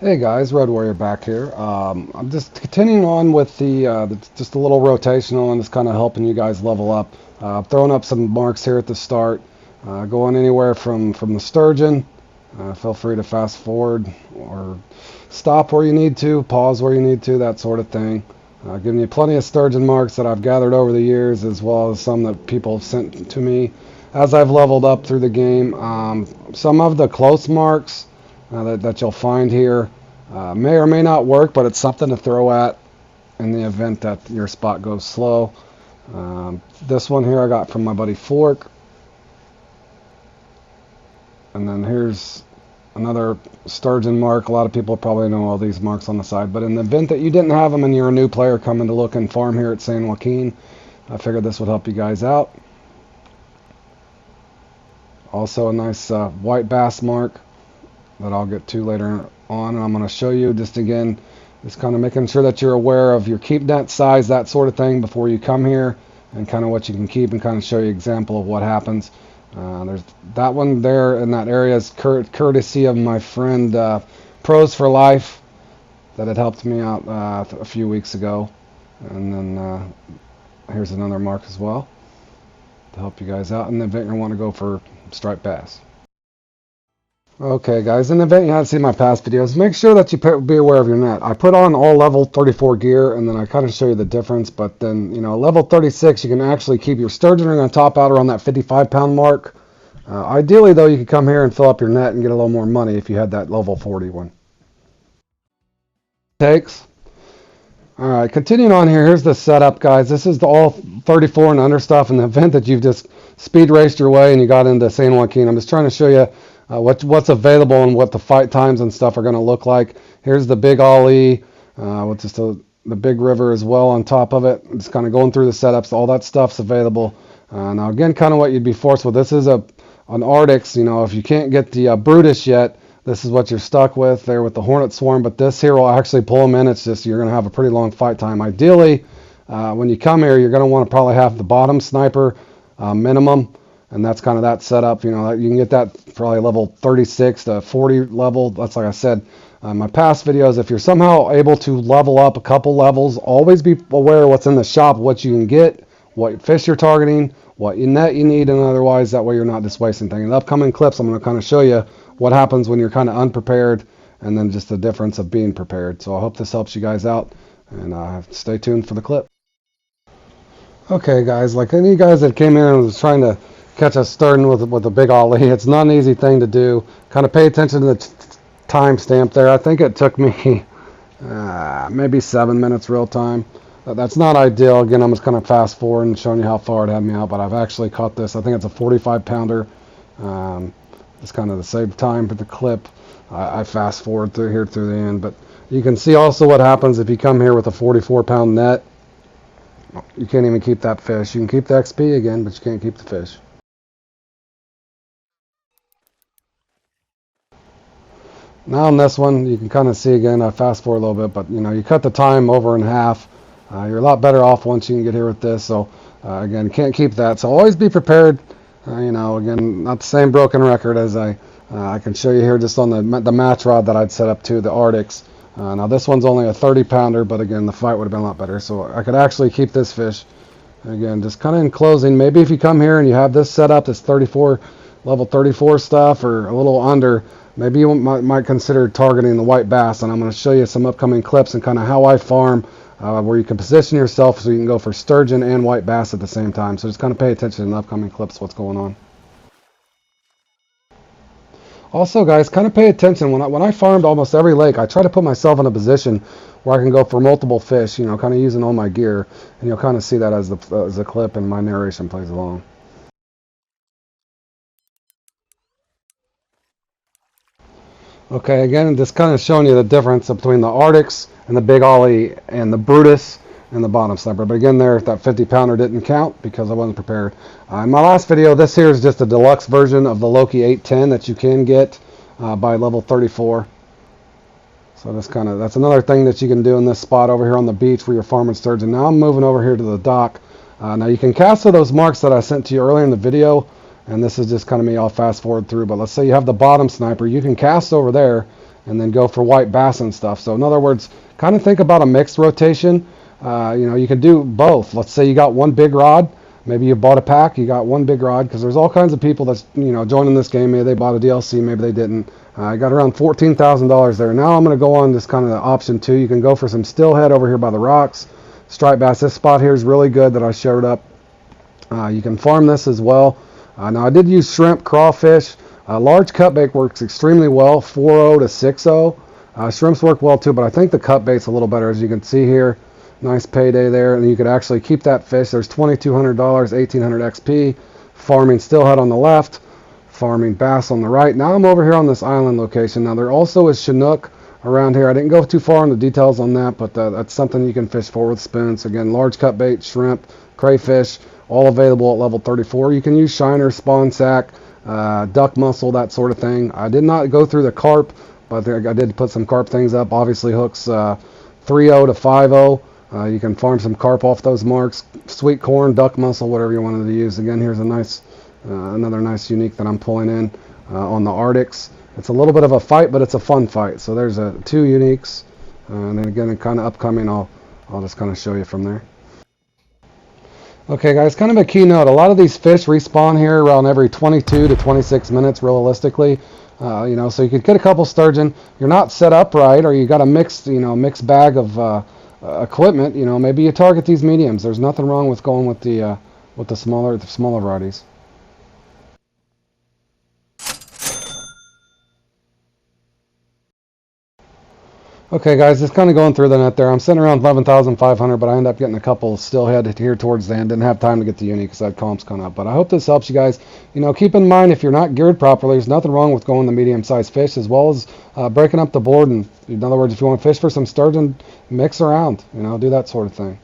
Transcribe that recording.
Hey guys, Red Warrior back here. I'm just continuing on with just a little rotational and just kind of helping you guys level up. Throwing up some marks here at the start, going anywhere from the Sturgeon. Feel free to fast forward or stop where you need to, pause where you need to, that sort of thing. Giving you plenty of Sturgeon marks that I've gathered over the years, as well as some that people have sent to me as I've leveled up through the game. Some of the close marks that you'll find here may or may not work, but it's something to throw at in the event that your spot goes slow. This one here I got from my buddy Fork. And then here's another Sturgeon mark. A lot of people probably know all these marks on the side, but in the event that you didn't have them and you're a new player coming to look and farm here at San Joaquin, I figured this would help you guys out. Also a nice white bass mark that I'll get to later on, and I'm going to show you just again, just kind of making sure that you're aware of your keep net size, that sort of thing before you come here, and kind of what you can keep, and kind of show you an example of what happens. There's that one there in that area is courtesy of my friend Pros for Life that had helped me out a few weeks ago. And then here's another mark as well to help you guys out in the event you want to go for striped bass. Okay guys, in the event you haven't seen my past videos, make sure that you be aware of your net. I put on all level 34 gear, and then I kind of show you the difference, but then, you know, level 36, you can actually keep your sturgeon ring on top out around that 55-pound mark. Ideally, though, you could come here and fill up your net and get a little more money if you had that level 40 one. Takes. Alright, continuing on here, here's the setup, guys. This is the all 34 and under stuff in the event that you've just speed raced your way and you got into San Joaquin. I'm just trying to show you what's available and what the fight times and stuff are going to look like. Here's the big ollie with just the big river as well on top of it. Just kind of going through the setups. All that stuff's available. Now again, kind of what you'd be forced with. This is an Arctics. You know, if you can't get the Brutus yet, this is what you're stuck with there with the Hornet Swarm. But this here will actually pull them in. It's just you're going to have a pretty long fight time. Ideally, when you come here, you're going to want to probably have the bottom sniper minimum. And that's kind of that setup. You know, you can get that probably level 36 to 40 level. That's like I said, my past videos, if you're somehow able to level up a couple levels, always be aware of what's in the shop, what you can get, what fish you're targeting, what net you need, and otherwise that way you're not just wasting things. In the upcoming clips, I'm going to kind of show you what happens when you're kind of unprepared, and then just the difference of being prepared. So I hope this helps you guys out, and stay tuned for the clip. Okay guys, like any guys that came here and was trying to catch a sturgeon with a big ollie, it's not an easy thing to do. Kind of pay attention to the time stamp there. I think it took me maybe 7 minutes real time. That's not ideal. Again, I'm just kind of fast forward and showing you how far it had me out, but I've actually caught this. I think it's a 45 pounder. It's kind of the same time for the clip. I fast forward through here through the end, but you can see also what happens if you come here with a 44-pound net. You can't even keep that fish. You can keep the XP again, but you can't keep the fish. Now on this one, you can kind of see again, I fast forward a little bit, but you know, you cut the time over in half. You're a lot better off once you can get here with this. So again, can't keep that. So always be prepared. You know, again, not the same broken record as I can show you here just on the match rod that I'd set up to the Arctics. Now this one's only a 30 pounder, but again, the fight would have been a lot better. So I could actually keep this fish. Again, just kind of in closing, maybe if you come here and you have this set up, this 34, level 34 stuff, or a little under, maybe you might consider targeting the white bass. And I'm going to show you some upcoming clips and kind of how I farm, where you can position yourself so you can go for sturgeon and white bass at the same time. So just kind of pay attention in the upcoming clips what's going on. Also guys, kind of pay attention. When I farmed almost every lake, I try to put myself in a position where I can go for multiple fish, you know, kind of using all my gear. And you'll kind of see that as the clip and my narration plays along. Okay, again, just kind of showing you the difference between the Arctics and the big ollie and the Brutus and the bottom sniper. But again, there, that 50 pounder didn't count because I wasn't prepared. In my last video, this here is just a deluxe version of the Loki 810 that you can get by level 34. So that's another thing that you can do in this spot over here on the beach where you're farming sturgeon. Now I'm moving over here to the dock. Now you can cast to those marks that I sent to you earlier in the video. And this is just kind of me, I'll fast forward through, but let's say you have the bottom sniper, you can cast over there and then go for white bass and stuff. So in other words, kind of think about a mixed rotation. You can do both. Let's say you got one big rod. Maybe you bought a pack, you got one big rod, because there's all kinds of people that's joining this game. Maybe they bought a DLC, maybe they didn't. I got around $14,000 there. Now I'm going to go on this kind of option 2. You can go for some steelhead over here by the rocks. Striped bass. This spot here is really good that I showed up. You can farm this as well. Now I did use shrimp, crawfish. Large cutbait works extremely well, 4.0 to 6.0. Shrimps work well too, but I think the cutbait's a little better, as you can see here. Nice payday there, and you could actually keep that fish. There's $2,200, 1,800 XP. Farming steelhead on the left, farming bass on the right. Now I'm over here on this island location. Now there also is Chinook around here. I didn't go too far in the details on that, but that's something you can fish for with spoons. Again, large cut bait, shrimp, crayfish, all available at level 34. You can use shiner, spawn sack, duck mussel, that sort of thing. I did not go through the carp, but I did put some carp things up. Obviously hooks 3.0 to 5.0. You can farm some carp off those marks. Sweet corn, duck mussel, whatever you wanted to use. Again, here's a nice, another nice unique that I'm pulling in on the Arctics. It's a little bit of a fight, but it's a fun fight. So there's 2 uniques, and then again, kind of upcoming, I'll just kind of show you from there. Okay, guys, kind of a keynote. A lot of these fish respawn here around every 22 to 26 minutes, realistically. So you could get a couple sturgeon. You're not set up right, or you got a mixed bag of equipment. Maybe you target these mediums. There's nothing wrong with going with the smaller varieties. Okay, guys, just kind of going through the net there. I'm sitting around 11,500, but I end up getting a couple steelhead here towards the end. Didn't have time to get the uni because I had comps coming up. But I hope this helps you guys. Keep in mind, if you're not geared properly, there's nothing wrong with going the medium-sized fish, as well as breaking up the board. And in other words, if you want to fish for some sturgeon, mix around. Do that sort of thing.